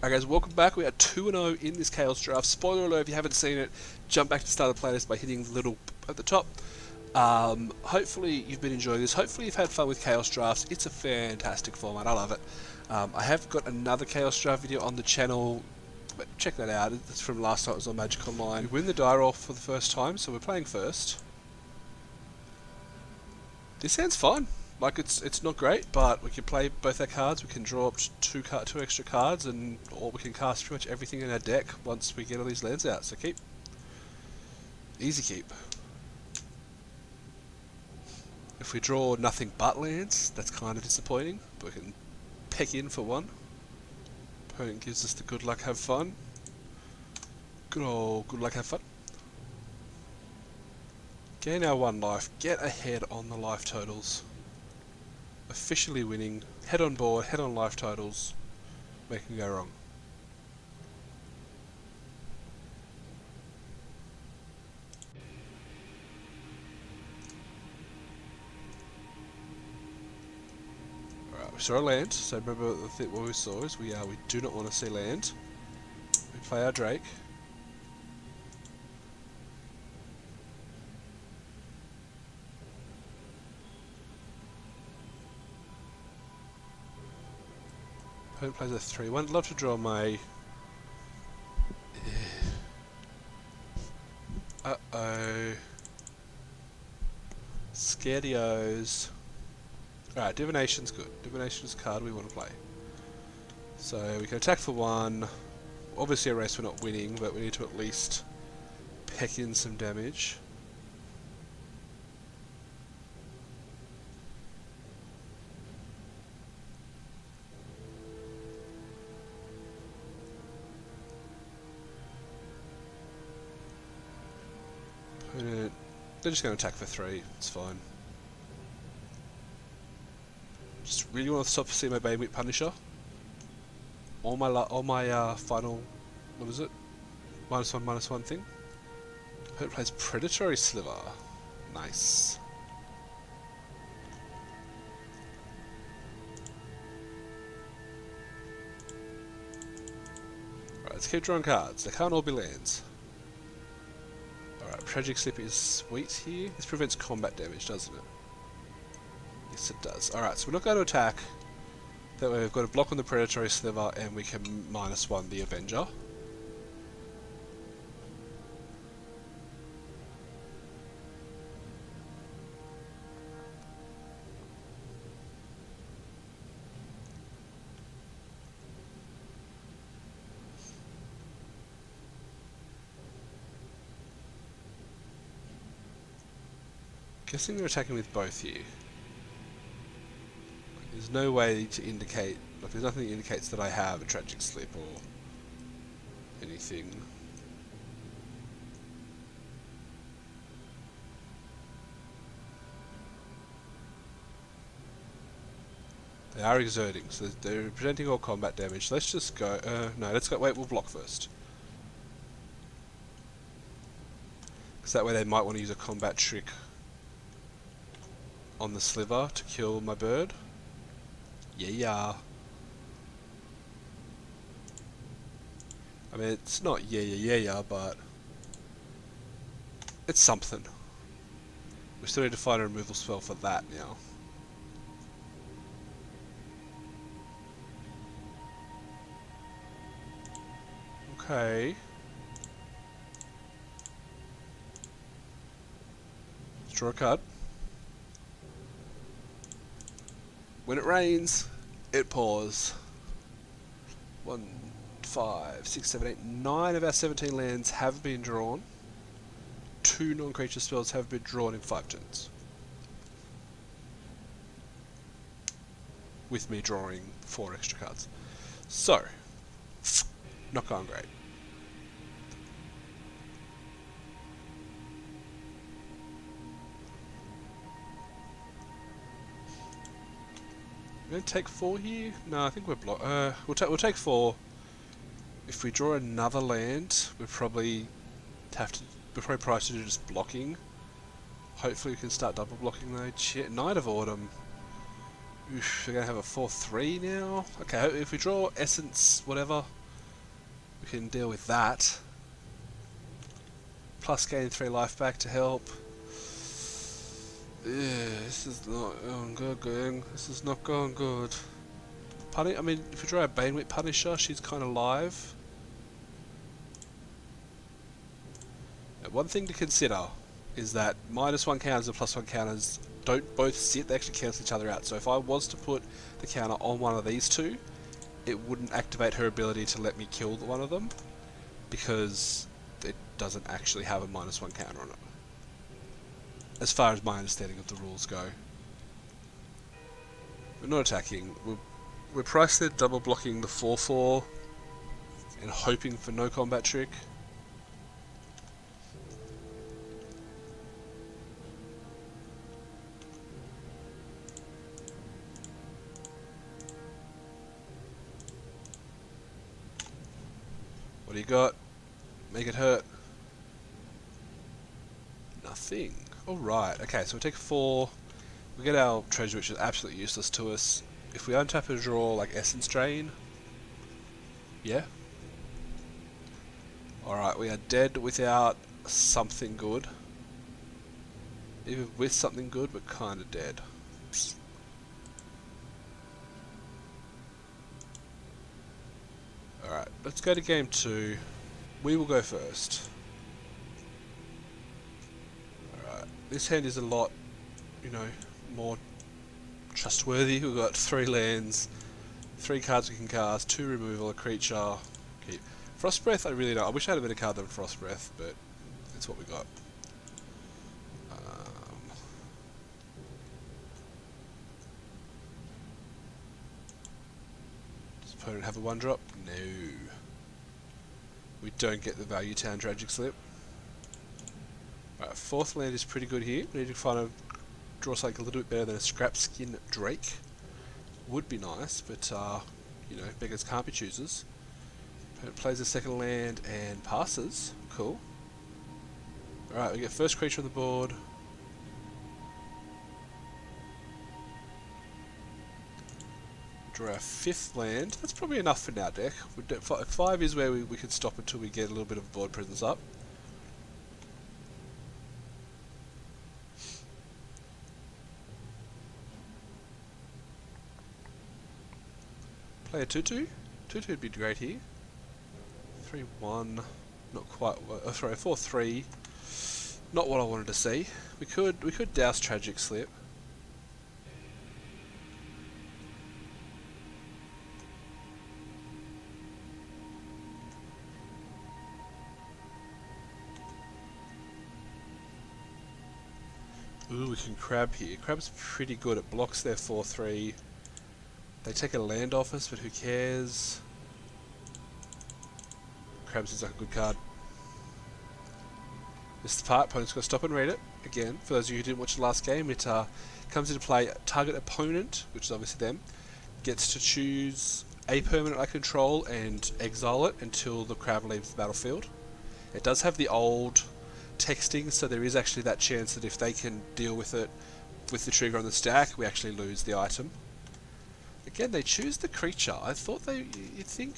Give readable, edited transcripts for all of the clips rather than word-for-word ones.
Alright guys, welcome back. We are 2-0 in this Chaos Draft. Spoiler alert, if you haven't seen it, jump back to the start of the playlist by hitting the little at the top. Hopefully you've been enjoying this. Hopefully you've had fun with Chaos Drafts. It's a fantastic format. I love it. I have got another Chaos Draft video on the channel. But check that out. It's from last time it was on Magic Online. We win the die roll for the first time, so we're playing first. This hand's fine. Like, it's not great, but we can play both our cards. We can draw up two extra cards, or we can cast pretty much everything in our deck once we get all these lands out. So keep. Easy keep. If we draw nothing but lands, that's kind of disappointing, but we can peck in for one. Opponent gives us the good luck, have fun. Good luck, have fun. Gain our 1 life, get ahead on the life totals. Officially winning, head on board, head on life totals, making go wrong. Alright, we saw a land, so remember what we saw is we do not want to see land. We play our Drake. Opponent plays a 3-1. Love to draw my... Uh-oh. Scaredios. Alright, Divination's good. Divination's a card we want to play. So we can attack for 1. Obviously a race we're not winning, but we need to at least peck in some damage. They're just going to attack for 3, it's fine. Just really want to stop see my Banewick Punisher. All my final, what is it? -1/-1 thing. Opponent plays Predatory Sliver. Nice. Alright, let's keep drawing cards. They can't all be lands. Alright, Tragic Slip is sweet here. This prevents combat damage, doesn't it? Yes, it does. Alright, so we're not going to attack. That way we've got a block on the Predatory Sliver and we can -1 the Avenger. Guessing they're attacking with both here. There's no way to indicate, like there's nothing that indicates that I have a Tragic Slip or anything. They are exerting, so they're presenting all combat damage. Let's just go, no, let's go, wait, we'll block first. Because that way they might want to use a combat trick on the Sliver to kill my bird. Yeah. I mean, it's not yeah, but it's something. We still need to find a removal spell for that now. Okay. Let's draw a card. When it rains, it pours. 1, 5, 6, 7, 8, 9 of our 17 lands have been drawn. 2 non-creature spells have been drawn in 5 turns. With me drawing 4 extra cards. So, not going great. We're going to take 4 here? No, I think we're we'll take 4. If we draw another land, we're probably priced to do just blocking. Hopefully we can start double blocking though. Shit, Night of Autumn. Oof, we're going to have a 4-3 now. Okay, if we draw Essence, whatever, can deal with that. Plus gain 3 life back to help. Yeah, this is not going good, gang. This is not going good. I mean, if you draw a Banewit Punisher, she's kind of live. Now, one thing to consider is that -1 counters and +1 counters don't both sit, they actually cancel each other out. So if I was to put the counter on one of these two, it wouldn't activate her ability to let me kill one of them, because it doesn't actually have a -1 counter on it, as far as my understanding of the rules go. We're not attacking. We're priced there double blocking the 4/4 and hoping for no combat trick. What do you got? Make it hurt. Nothing. Alright, okay, so we take 4. We get our treasure, which is absolutely useless to us. If we untap and draw, like, Essence Drain. Yeah. Alright, we are dead without something good. Even with something good, we're kinda dead. Alright, let's go to game 2. We will go first. Alright, this hand is a lot, you know, more trustworthy. We've got 3 lands, 3 cards we can cast, 2 removal, a creature. Keep. Frost Breath, I really don't. I wish I had a better card than Frost Breath, but that's what we got. Does opponent have a 1-drop? No. We don't get the Value Town Tragic Slip. Alright, 4th land is pretty good here. We need to find a draw something a little bit better than a Scrap Skin Drake. Would be nice, but you know, beggars can't be choosers. Opponent plays a 2nd land and passes. Cool. Alright, we get first creature on the board. Draw our 5th land. That's probably enough for now, deck. 5 is where we can stop until we get a little bit of board presence up. Play a 2/2. 2/2 would be great here. 3/1. Not quite. Sorry, 4/3. Not what I wanted to see. We could douse Tragic Slip. Ooh, we can crab here. Crab's pretty good. It blocks their 4/3. They take a land off us, but who cares? Crabs is like a good card. This is the part, opponent's got to stop and read it. Again, for those of you who didn't watch the last game, it comes into play, target opponent, which is obviously them, gets to choose a permanent I control and exile it until the crab leaves the battlefield. It does have the old texting, so there is actually that chance that if they can deal with it with the trigger on the stack, we actually lose the item. Again, they choose the creature. I thought you'd think...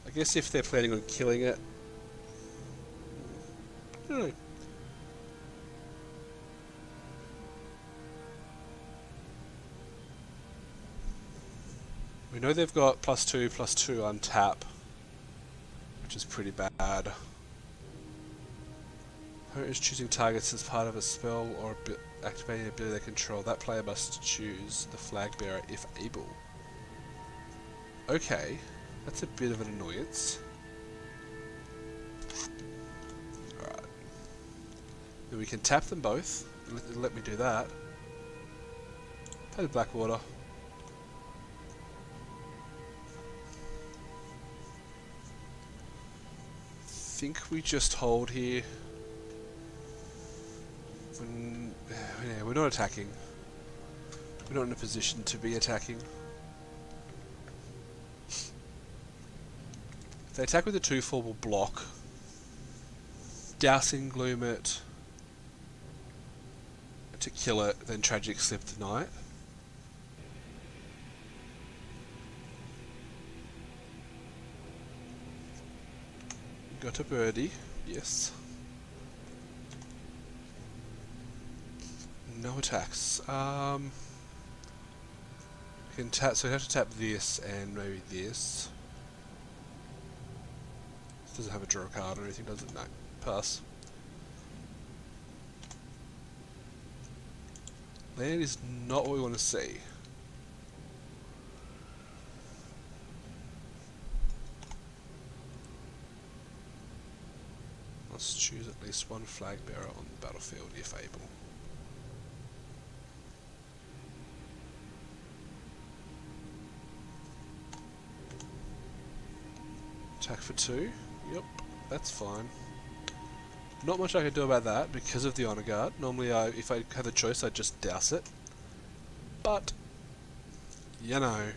I guess if they're planning on killing it... I don't know. We know they've got +2/+2 untap, which is pretty bad. Opponent is choosing targets as part of a spell or activating an ability they control. That player must choose the flag bearer if able. Okay, that's a bit of an annoyance. Alright. Then we can tap them both. Let me do that. Play the Blackwater. Think we just hold here. Yeah, we're not attacking. We're not in a position to be attacking. If they attack with a 2/4, we'll block. Dousing Gloom it to kill it, then Tragic Slip the Knight. Got a birdie. Yes. No attacks. We can tap. So we have to tap this and maybe this. This doesn't have a draw card or anything, does it? No. Pass. Land is not what we want to see. Let's choose at least one flag bearer on the battlefield if able. Attack for 2. Yep, that's fine. Not much I can do about that because of the Honor Guard. Normally, if I had the choice, I'd just douse it. But, you know. Alright.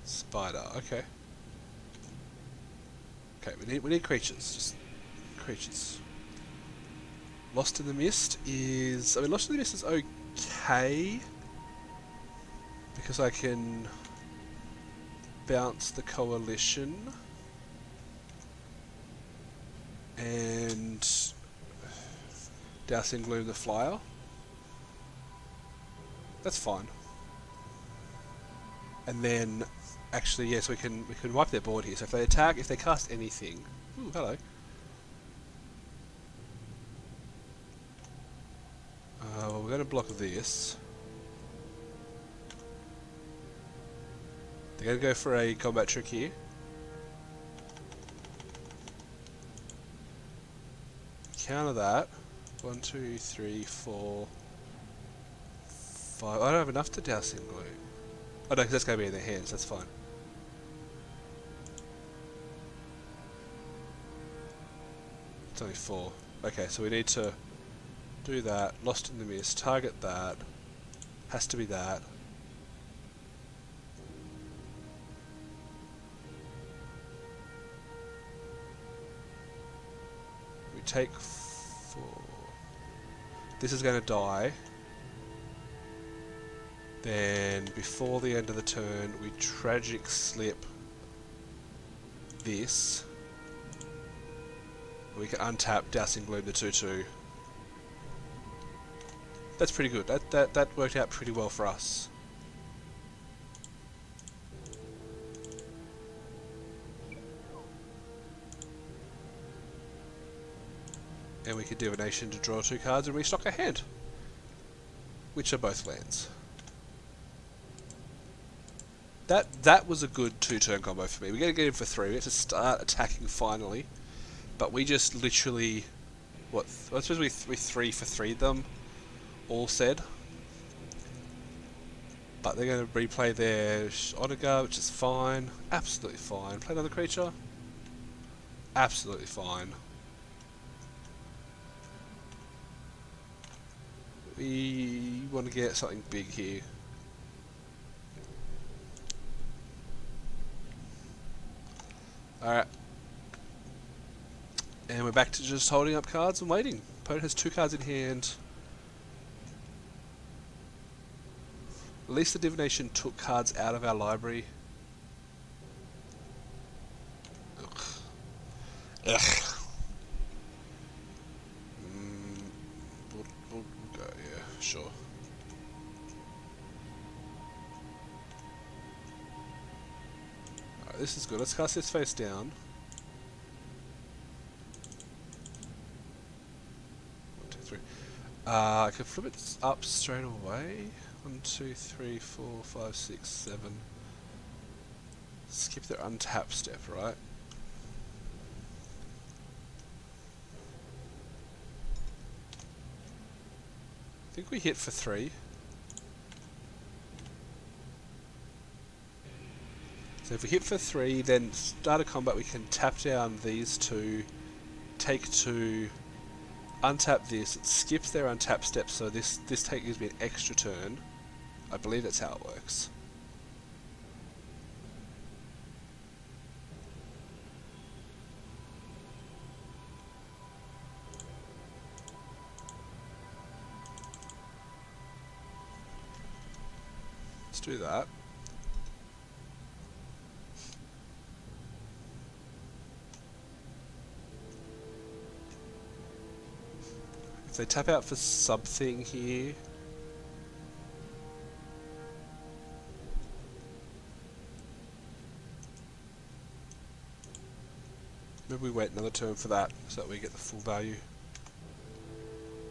Spider, okay. Okay, we need creatures. Just creatures. Lost in the Mist is... I mean, Lost in the Mist is okay. Because I can bounce the Coalition. And Dousing Gloom the Flyer. That's fine. And then... Actually, yes, we can wipe their board here. So if they attack, if they cast anything... Ooh, hello. Well, we're going to block this. They're going to go for a combat trick here. Counter that. 1, 2, 3, 4, 5. I don't have enough to Dousing Gloom. Oh no, because that's going to be in their hands, that's fine. It's only 4. Okay, so we need to do that. Lost in the Mist. Target that. Has to be that. We take 4. This is going to die. Then, before the end of the turn, we Tragic Slip this. We can untap Dousing Gloom the 2/2. That's pretty good. That worked out pretty well for us. And we can Divination to draw 2 cards and restock a hand. Which are both lands. That was a good 2-turn combo for me. We're going to get in for 3. We get to start attacking finally. But we just literally... What? I suppose we 3 for 3 them. All said. But they're going to replay their Honor Guard, which is fine. Absolutely fine. Play another creature. Absolutely fine. We want to get something big here. Alright. And we're back to just holding up cards and waiting. Opponent has 2 cards in hand. At least the Divination took cards out of our library. Ugh. Ugh. We'll go, yeah, sure. Alright, this is good. Let's cast this face down. 1, 2, 3. I can flip it up straight away. 1, 2, 3, 4, 5, 6, 7. Skip their untap step, right? I think we hit for 3. So if we hit for 3, then start a combat, we can tap down these 2, take 2, untap this, it skips their untap step, so this take gives me an extra turn. I believe that's how it works. Let's do that. If they tap out for something here... Maybe we wait another turn for that, so that we get the full value.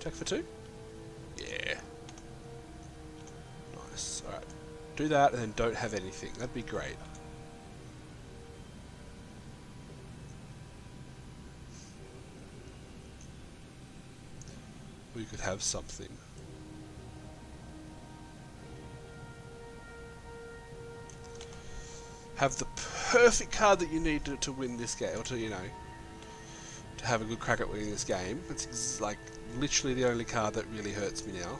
Check for 2? Yeah. Nice, alright. Do that and then don't have anything, that'd be great. We could have something. Have the perfect card that you need to win this game, or to, you know, to have a good crack at winning this game. It's like literally the only card that really hurts me now.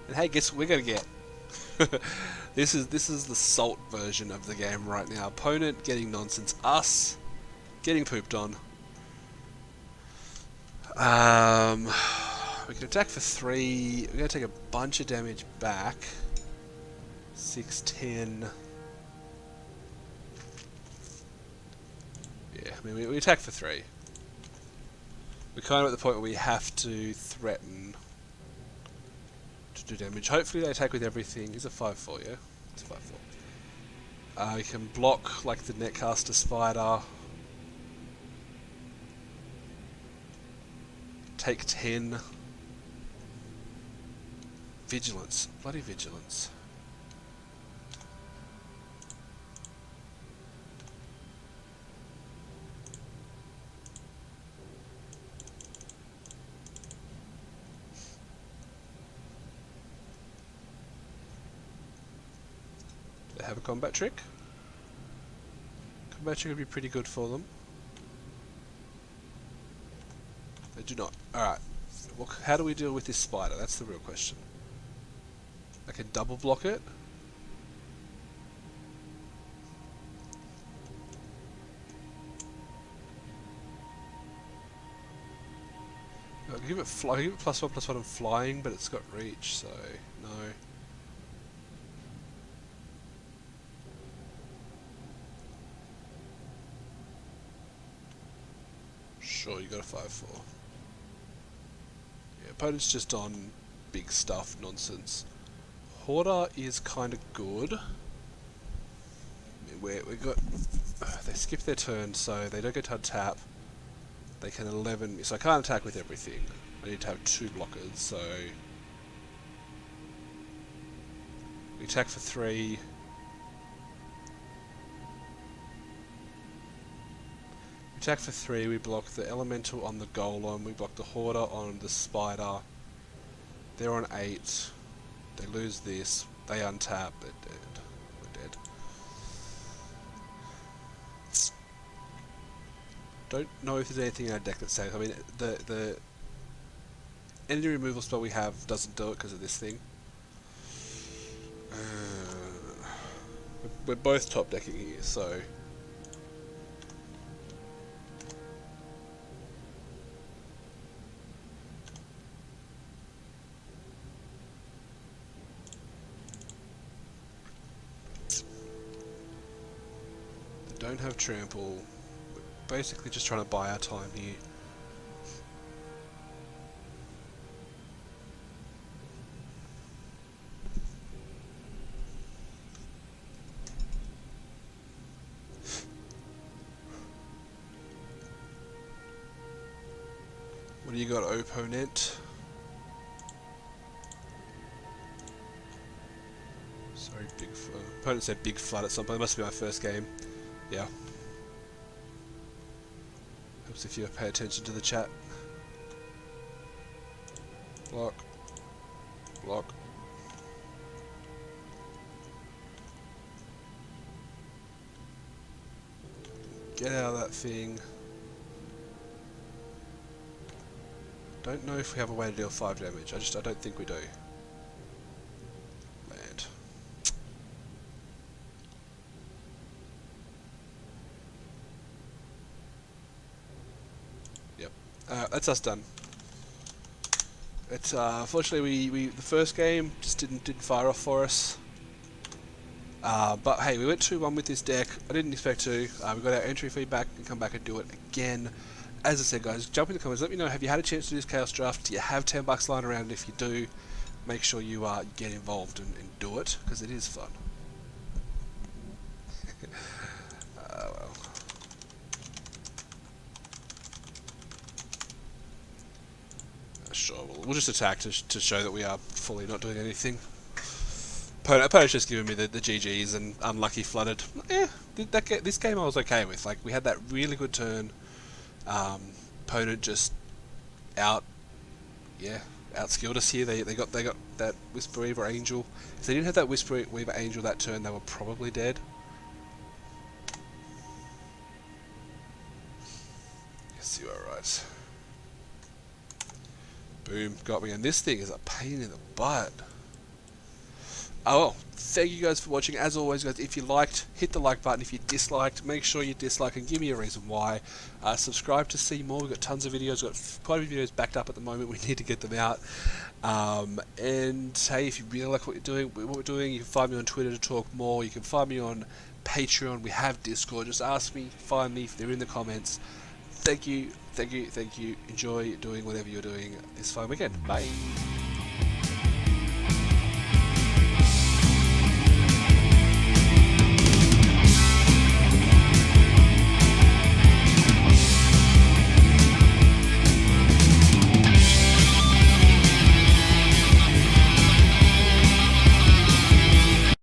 And hey, guess what we're gonna get? This is the salt version of the game right now. Opponent getting nonsense, us getting pooped on. We can attack for 3. We're gonna take a bunch of damage back. 6, 10. Yeah, I mean, we attack for 3. We're kind of at the point where we have to threaten to do damage. Hopefully they attack with everything. Is it 5-4, yeah? It's 5-4. We can block like the Netcaster Spider. Take 10. Vigilance. Bloody Vigilance. They have a combat trick. Combat trick would be pretty good for them. They do not. Alright. Well, how do we deal with this spider? That's the real question. I can double block it. I can give it +1/+1 on flying, but it's got reach, so no. Sure, you got a 5-4. Yeah, opponent's just on big stuff nonsense. Hoarder is kind of good. I mean, we got. They skip their turn, so they don't get to tap. They can 11. So I can't attack with everything. I need to have 2 blockers. So we attack for 3. Attack for 3, we block the Elemental on the Golem, we block the Hoarder on the Spider. They're on 8. They lose this, they untap, they're dead. We're dead. Don't know if there's anything in our deck that saves. I mean, the energy removal spell we have doesn't do it because of this thing. We're both top decking here, so... Don't have trample. We're basically just trying to buy our time here. What do you got, opponent? Sorry, big flood. Opponent said big flood at some point. It must be my first game. Yeah. Helps if you pay attention to the chat. Block. Block. Get out of that thing. Don't know if we have a way to deal 5 damage. I don't think we do. Land. Yep. That's us done. It's unfortunately we the first game just didn't fire off for us. But hey, we went 2-1 with this deck. I didn't expect to. We got our entry feedback and come back and do it again. As I said, guys, jump in the comments. Let me know, have you had a chance to do this Chaos Draft? Do you have $10 lying around? If you do, make sure you get involved and do it, because it is fun. Well. Sure, we'll just attack to show that we are fully not doing anything. Opponent's just giving me the GGs and unlucky flooded. This game I was okay with. Like, we had that really good turn. Opponent just outskilled us here. They got that Whisper Weaver Angel. If they didn't have that Whisper Weaver Angel that turn, they were probably dead. Yes, you are right. Boom, got me. And this thing is a pain in the butt. Oh well, thank you guys for watching. As always, guys, if you liked, hit the like button. If you disliked, make sure you dislike and give me a reason why. Subscribe to see more. We've got tons of videos. We've got quite a few videos backed up at the moment. We need to get them out. And hey, if you really like what we're doing, you can find me on Twitter to talk more. You can find me on Patreon. We have Discord. Just ask me, find me. They're in the comments. Thank you. Enjoy doing whatever you're doing this fine weekend. Bye.